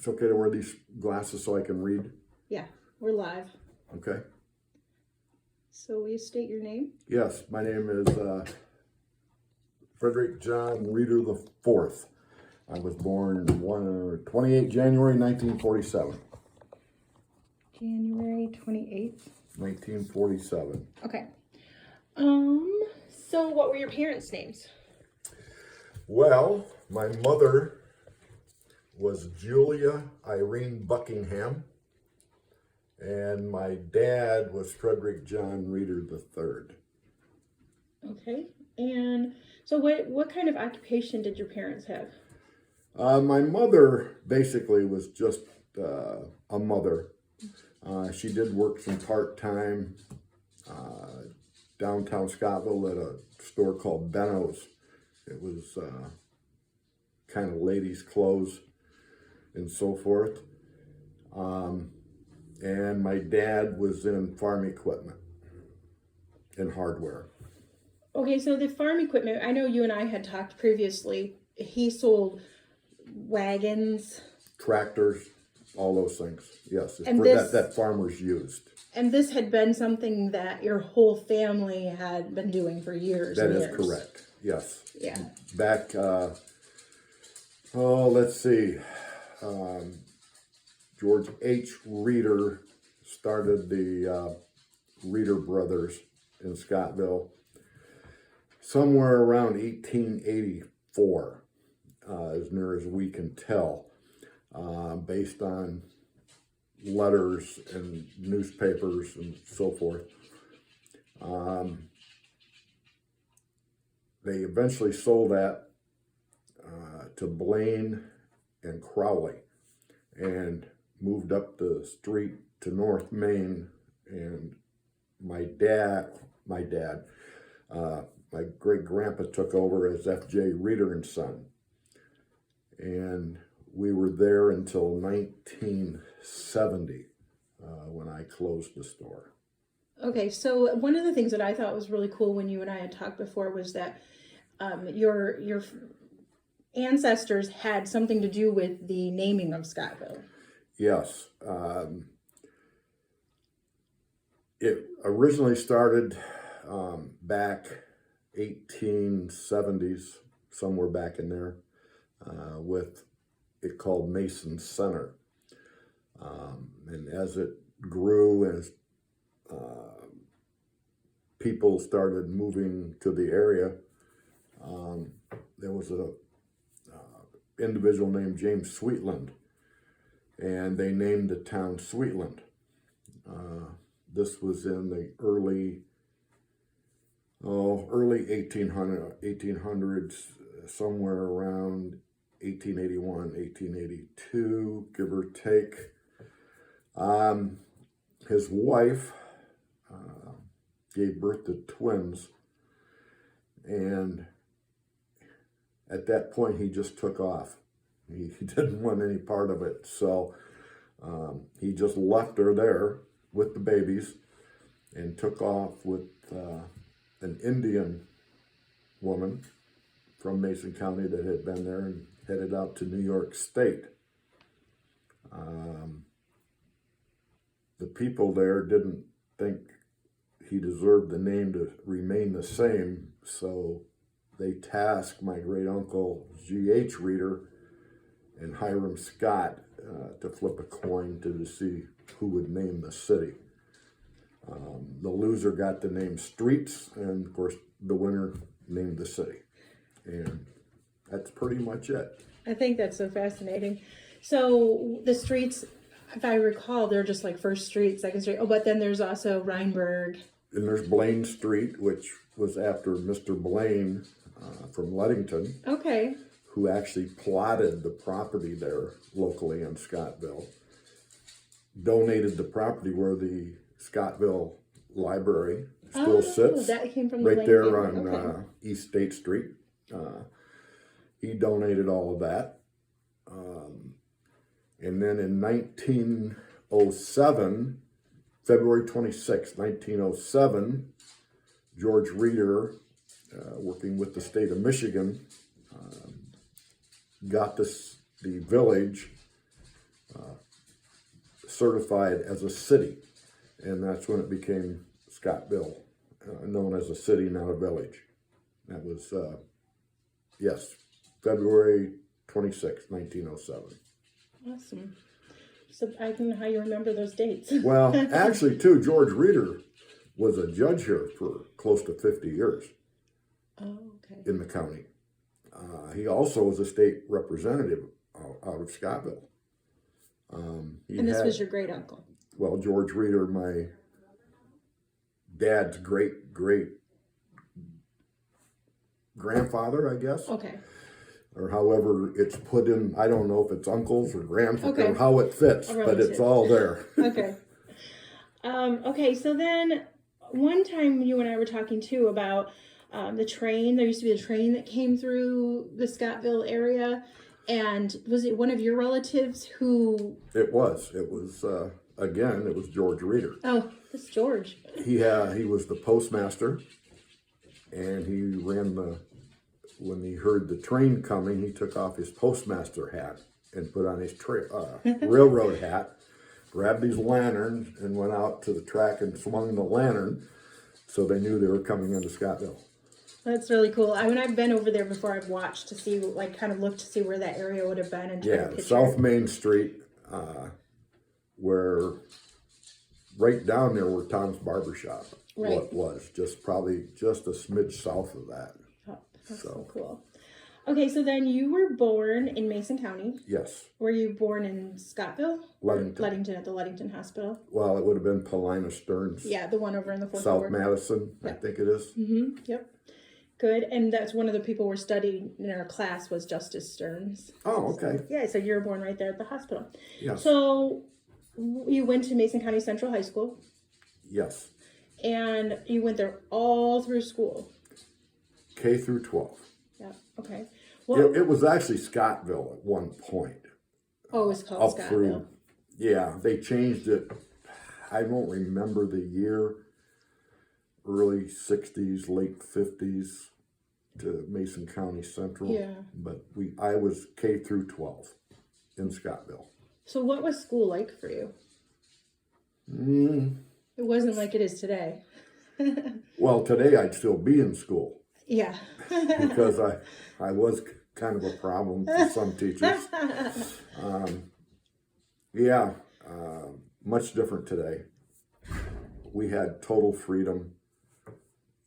it's okay to wear these glasses so I can read? Yeah, we're live. Okay. So will you state your name? Yes, my name is Frederick John Reeder IV. I was born 28 January 1947. January 28th. 1947. Okay. So what were your parents' names? Well, my mother was Julia Irene Buckingham, and my dad was Frederick John Reeder III. Okay. And so what kind of occupation did your parents have? My mother basically was just a mother. She did work some part-time downtown Scottville at a store called Benno's. It was kind of ladies' clothes and so forth. And my dad was in farm equipment and hardware. Okay, so the farm equipment, I know you and I had talked previously. He sold wagons. Tractors, all those things. Yes, it's And for this- that farmers used. And this had been something that your whole family had been doing for years That and is years. correct. Yes. Yeah. Back, let's see. George H. Reeder started the Reeder Brothers in Scottville somewhere around 1884, as near as we can tell, based on letters and newspapers and so forth. They eventually sold that to Blaine and Crowley and moved up the street to North Main. And my great grandpa took over as F.J. Reeder and Son. And we were there until 1970 when I closed the store. Okay, so one of the things that I thought was really cool when you and I had talked before was that your ancestors had something to do with the naming of Scottville. Yes. It originally started back 1870s, somewhere back in there, with it called Mason Center. And as it grew, as people started moving to the area, there was a individual named James Sweetland, and they named the town Sweetland. This was in the early 1800s, somewhere around 1881, 1882, give or take. His wife gave birth to twins, and at that point he just took off. He didn't want any part of it, so he just left her there with the babies and took off with an Indian woman from Mason County that had been there and headed out to New York State. The people there didn't think he deserved the name to remain the same, so they tasked my great uncle G.H. Reeder and Hiram Scott to flip a coin to see who would name the city. The loser got the name Streets, and of course the winner named the city. And that's pretty much it. I think that's so fascinating. So the streets, if I recall, they're just like First Street, Second Street. Oh, but then there's also Rheinberg. And there's Blaine Street, which was after Mr. Blaine from Ludington, Okay. who actually plotted the property there locally in Scottville, donated the property where the Scottville Library still sits, that came from the right Blaine there family. on Okay. East State Street. He donated all of that. And then in 1907, February 26, 1907, George Reeder, working with the state of Michigan, got the village certified as a city, and that's when it became Scottville, known as a city, not a village. That was, yes, February 26, 1907. Awesome. So I don't know how you remember those dates. Well, actually, too, George Reeder was a judge here for close to 50 years Oh, okay. in the county. He also was a state representative out of Scottville. And this was your great uncle. Well, George Reeder, my dad's great grandfather, I guess, Okay. or however it's put in. I don't know if it's uncles or grandfathers Okay. or how it fits, A but it's relative. all there. Okay. Okay, so then one time you and I were talking too about the train. There used to be a train that came through the Scottville area. And was it one of your relatives who... It was again, it was George Reeder. Oh, that's George. He was the postmaster, and he ran when he heard the train coming, he took off his postmaster hat and put on his railroad hat, grabbed his lantern, and went out to the track and swung the lantern, so they knew they were coming into Scottville. That's really cool. When I've been over there before, I've watched to see, like, kind of looked to see where that area would have been and tried to picture. South Main Street, where right down there where Tom's Barbershop was, probably just a smidge south of that. Oh, that's so cool. Okay, so then you were born in Mason County. Yes. Were you born in Scottville? Ludington. At the Ludington Hospital. Well, it would have been Paulina Stearns. Yeah, the one over in the fourth South ward. Madison, I think it is. Mm-hmm. Yep. Good. And that's one of the people we're studying in our class was Justice Stearns. Oh, okay. So, yeah, so you were born right there at the hospital. Yes. So you went to Mason County Central High School. Yes. And you went there all through school. K through 12. Yeah. Okay. Well, It was actually Scottville at one point. it was called Up Scottville. through, yeah, they changed it. I don't remember the year. Early 60s, late 50s to Mason County Central. Yeah. But I was K through 12 in Scottville. So what was school like for you? Mm, It wasn't like it is today. well, today I'd still be in school Yeah. because I was kind of a problem for some teachers. Much different today. We had total freedom.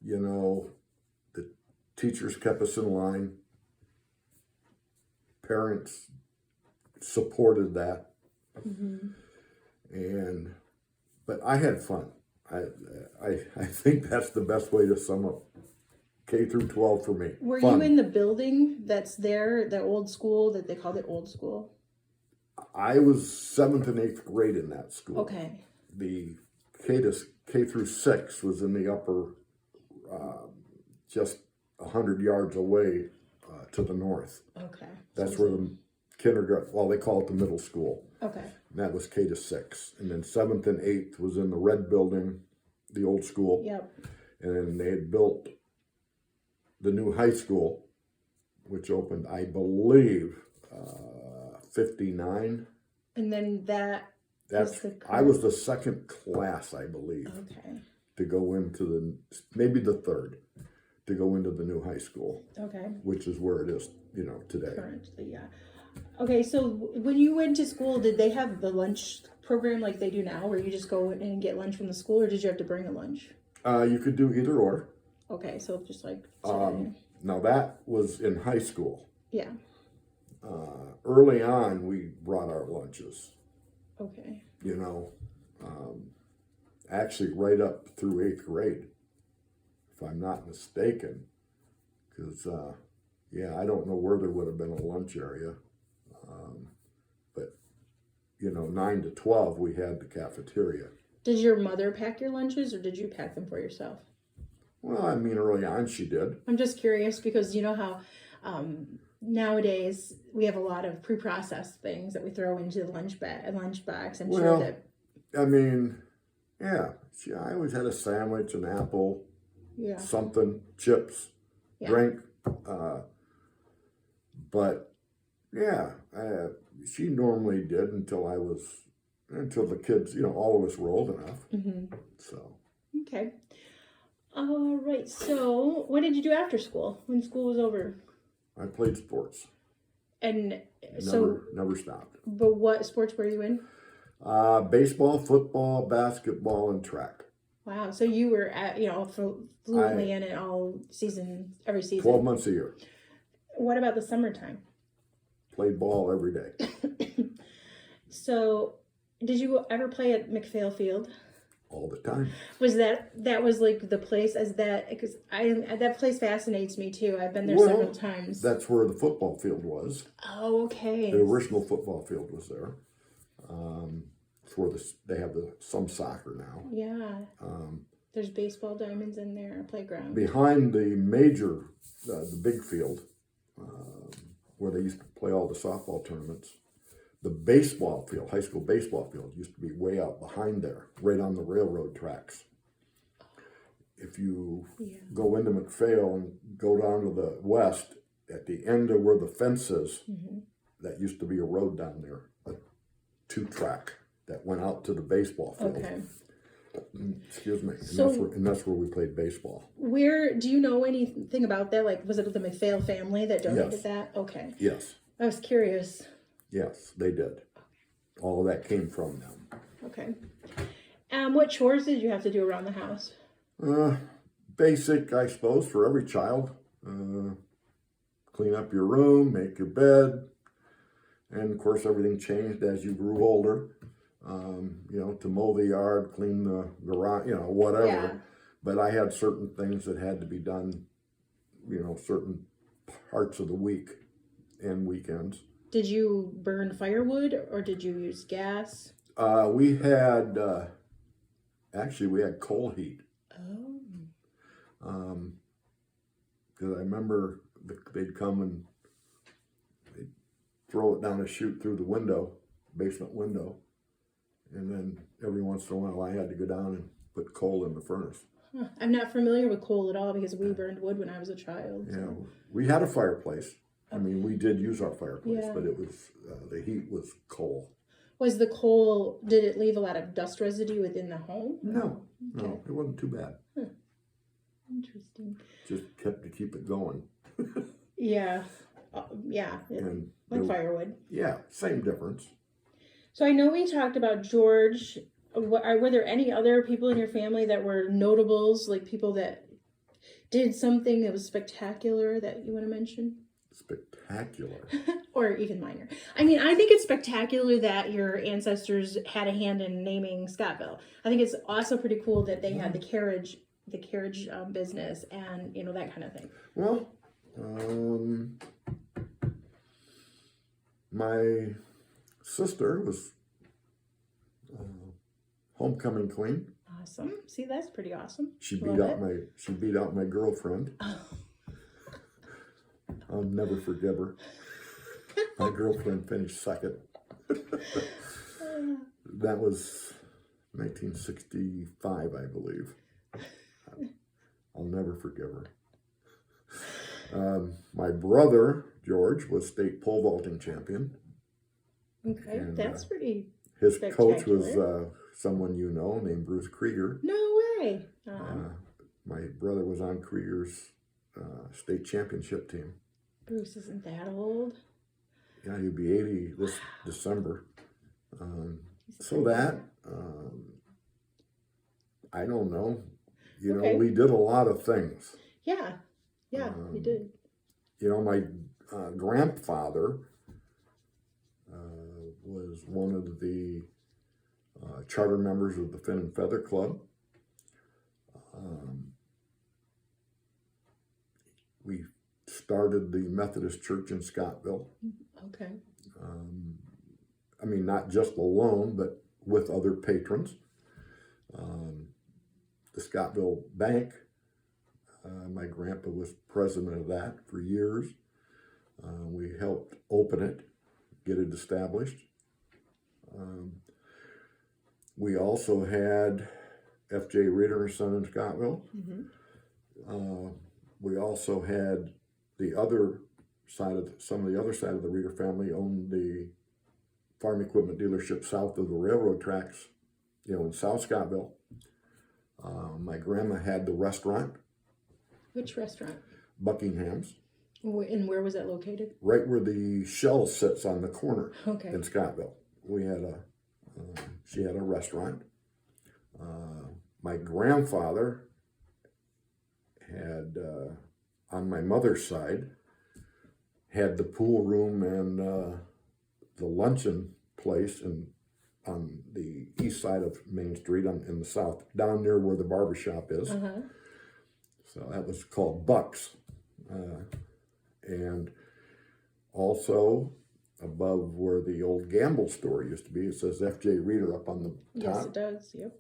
You know, the teachers kept us in line. Parents supported that. Mm-hmm. But I had fun. I think that's the best way to sum up K through 12 for me. Were Fun. you in the building that's there, the old school that they called it old school? I was 7th and 8th grade in that school. Okay. The K through 6 was in the upper, just 100 yards away to the north. Okay. That's where the kindergarten, well, they call it the middle school. Okay. And that was K to 6. And then 7th and 8th was in the red building, the old school. Yep. And then they had built the new high school, which opened, I believe, 59. And then I was the second class, I believe, okay. to go into maybe the third, to go into the new high school. Okay. Which is where it is, today. Currently, yeah. Okay, so when you went to school, did they have the lunch program like they do now, where you just go in and get lunch from the school, or did you have to bring a lunch? You could do either or. Okay, so just like Now that was in high school. yeah. Early on, we brought our lunches. Okay. Actually right up through 8th grade, if I'm not mistaken, because I don't know where there would have been a lunch area, but 9 to 12 we had the cafeteria. Did your mother pack your lunches, or did you pack them for yourself? Well, I mean, early on she did. I'm just curious because you know how nowadays we have a lot of pre-processed things that we throw into the lunchbox. I'm sure that. I mean, yeah, I always had a sandwich, an apple, Yeah. something, chips, drink. But yeah, she normally did until I was until the kids, all of us were old enough. Mm-hmm. So Okay. All right. So, what did you do after school? When school was over? I played sports. And so, Never stopped. but what sports were you in? Baseball, football, basketball, and track. Wow. So you were at, fluently in it all season, every season. 12 months a year. What about the summertime? Played ball every day. So, did you ever play at McPhail Field? All the time. Was that was like the place as that, because that place fascinates me too. I've been there several times. That's where the football field was. Oh, okay. The original football field was there. It's where they have some soccer now. Yeah. There's baseball diamonds in there, a playground. Behind the major, the big field, where they used to play all the softball tournaments, the baseball field, high school baseball field, used to be way out behind there, right on the railroad tracks. If you go into McPhail and go down to the west, at the end of where the fence is, that used to be a road down there, a 2-track that went out to the baseball field. Okay. Excuse me. So, and that's where we played baseball. Where do you know anything about that? Like, was it the McPhail family that donated Yes. that? Okay. Yes. I was curious. Yes, they did. All of that came from them. Okay. What chores did you have to do around the house? Basic, I suppose, for every child. Clean up your room, make your bed. And of course, everything changed as you grew older. To mow the yard, clean the garage, whatever. Yeah. But I had certain things that had to be done, certain parts of the week and weekends. Did you burn firewood or did you use gas? We had coal heat. Oh. Because I remember they'd come and they'd throw it down a chute through the basement window. And then every once in a while I had to go down and put coal in the furnace. Huh. I'm not familiar with coal at all because we burned wood when I was a child. Yeah, So. we had a fireplace. I mean, we did use our fireplace, Yeah. but it was, the heat was coal. Was the coal, did it leave a lot of dust residue within the home? No, Okay. it wasn't too bad. Interesting. Just kept to keep it going. Yeah. And Like firewood. Yeah, same difference. So I know we talked about George. Were there any other people in your family that were notables, like people that did something that was spectacular that you want to mention? Spectacular. Or even minor. I mean, I think it's spectacular that your ancestors had a hand in naming Scottville. I think it's also pretty cool that they had the carriage business and, that kind of thing. Well, my sister was homecoming queen. Awesome. See, that's pretty awesome. She beat out my girlfriend. I'll never forgive her. My girlfriend finished second. That was 1965, I believe. I'll never forgive her. My brother, George, was state pole vaulting champion. Okay, And, that's pretty His coach was spectacular. someone you know named Bruce Krieger. No way. My brother was on Krieger's state championship team. Bruce isn't that old. Yeah, he'd be 80 this December. I don't know. Okay. We did a lot of things. Yeah, you did. My grandfather was one of the charter members of the Fin and Feather Club. We started the Methodist Church in Scottville. Okay. Not just alone, but with other patrons. The Scottville Bank, my grandpa was president of that for years. We helped open it, get it established. We also had F.J. Reader and Son in Scottville. Mm-hmm. We also had some of the other side of the Reader family owned the farm equipment dealership south of the railroad tracks, in South Scottville. My grandma had the restaurant, Which restaurant? Buckingham's, And where was that located? right where the Shell sits on the corner Okay. in Scottville. She had a restaurant. My grandfather had, on my mother's side, had the pool room and the luncheon place on the east side of Main Street, in the south, down near where the barber shop is. Uh-huh. So that was called Buck's. And also Above where the old Gamble store used to be, it says F.J. Reader up on the Yes, top. it does. Yep.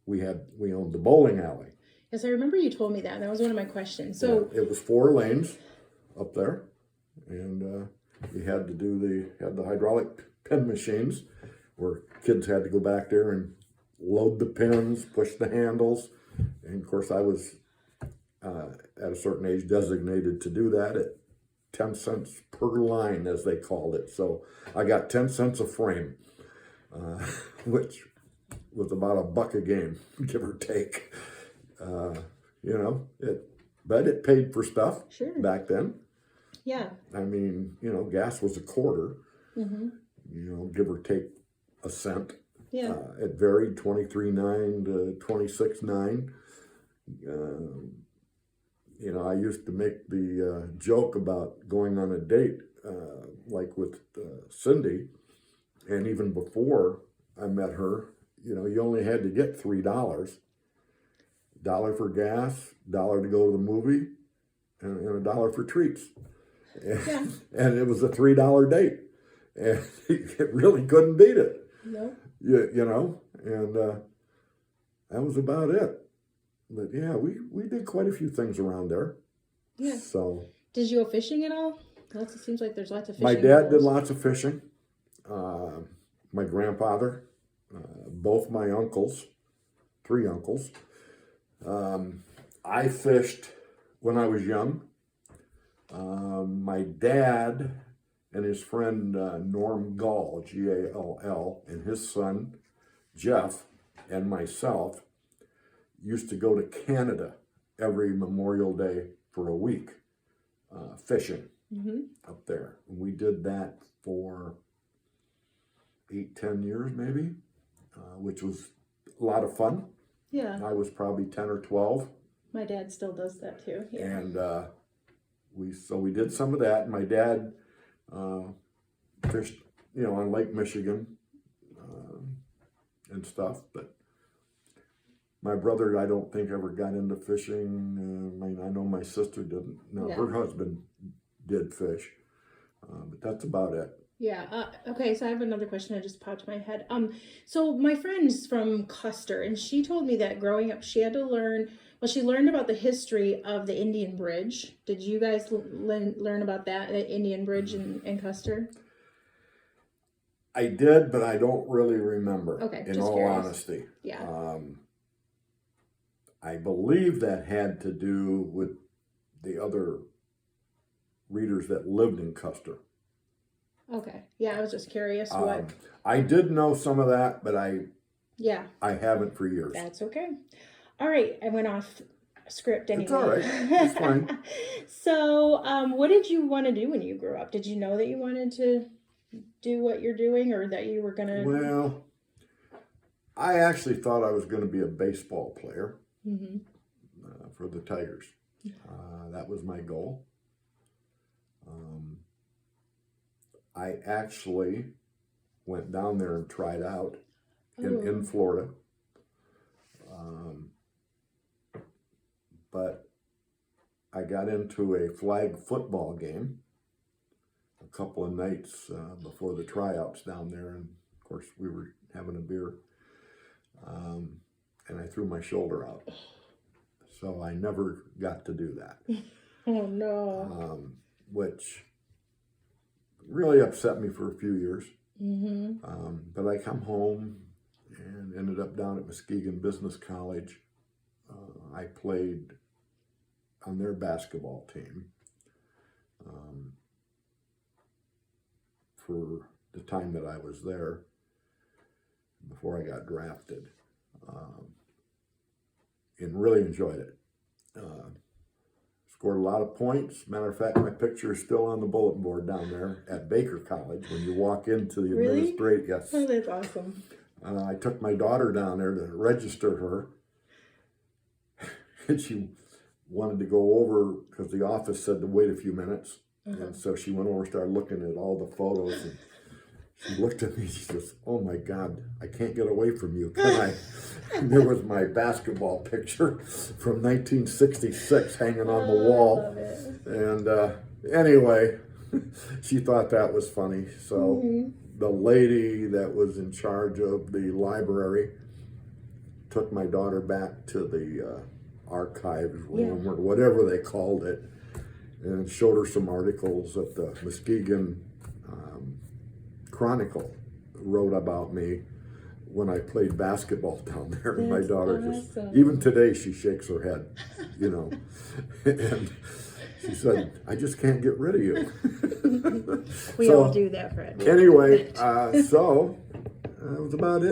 We owned the bowling alley. Yes, I remember you told me that. That was one of my questions. So Yeah, it was 4 lanes up there, and you had to had the hydraulic pin machines where kids had to go back there and load the pins, push the handles, and of course I was at a certain age designated to do that at 10 cents per line, as they called it. So I got 10 cents a frame, which was about $1 a game, give or take. But it paid for stuff Sure. back then. Yeah. I mean, gas was $0.25, Mm-hmm. give or take a cent. Yeah. It varied 23.9 to 26.9. I used to make the joke about going on a date, like with Cindy, and even before I met her, you only had to get $3. $1 for gas, $1 to go to the movie, and $1 for treats. Yeah. And it was a $3 date. And it really couldn't beat it. No. And that was about it. But yeah, we did quite a few things around there. Yeah. So. Did you go fishing at all? It seems like there's lots of fishing. My dad did pools. lots of fishing. My grandfather, both my uncles, 3 uncles. I fished when I was young. My dad and his friend Norm Gall, Gall, and his son Jeff and myself used to go to Canada every Memorial Day for a week fishing up there. And we did that for 8-10 years maybe, which was a lot of fun. Yeah. I was probably 10 or 12. My dad still does that too. Yeah. And we did some of that. My dad fished, on Lake Michigan and stuff. But my brother, I don't think ever got into fishing. I know my sister didn't. No, Yeah. her husband did fish, but that's about it. Yeah. Okay. So I have another question that just popped in my head. So my friend's from Custer, and she told me that growing up, she had to learn. Well, she learned about the history of the Indian Bridge. Did you guys learn about that, the Indian Bridge in Custer? I did, but I don't really remember. Okay, in just all curious. honesty. Yeah. I believe that had to do with the other readers that lived in Custer. Okay. Yeah, I was just curious what. I did know some of that, but I Yeah, haven't for years. that's okay. All right, I went off script anyway. It's all right. It's fine. So, what did you want to do when you grew up? Did you know that you wanted to do what you're doing, or that you were gonna? Well, I actually thought I was going to be a baseball player Mm-hmm. for the Tigers. That was my goal. I actually went down there and tried out in Florida. But I got into a flag football game a couple of nights before the tryouts down there. And of course, we were having a beer. And I threw my shoulder out. So I never got to do that. Oh no. Which really upset me for a few years. Mm-hmm. But I come home and ended up down at Muskegon Business College. I played on their basketball team for the time that I was there before I got drafted, and really enjoyed it. Scored a lot of points. Matter of fact, my picture is still on the bulletin board down there at Baker College when you walk into the Really? administrative. Yes. Oh, that's awesome. I took my daughter down there to register her, and she wanted to go over because the office said to wait a few minutes. And so she went over and started looking at all the photos, and she looked at me, she says, "Oh my God, I can't get away from you, can I?" And there was my basketball picture from 1966 hanging on the I wall. love it. And anyway, she thought that was funny. So the lady that was in charge of the library took my daughter back to the archives room or whatever they called it, and showed her some articles that the Muskegon Chronicle wrote about me when I played basketball down there. And my That's daughter awesome. even today, she shakes her head, and she said, "I just can't get rid of you." We So, all do that, Fred. Anyway, so that was about it.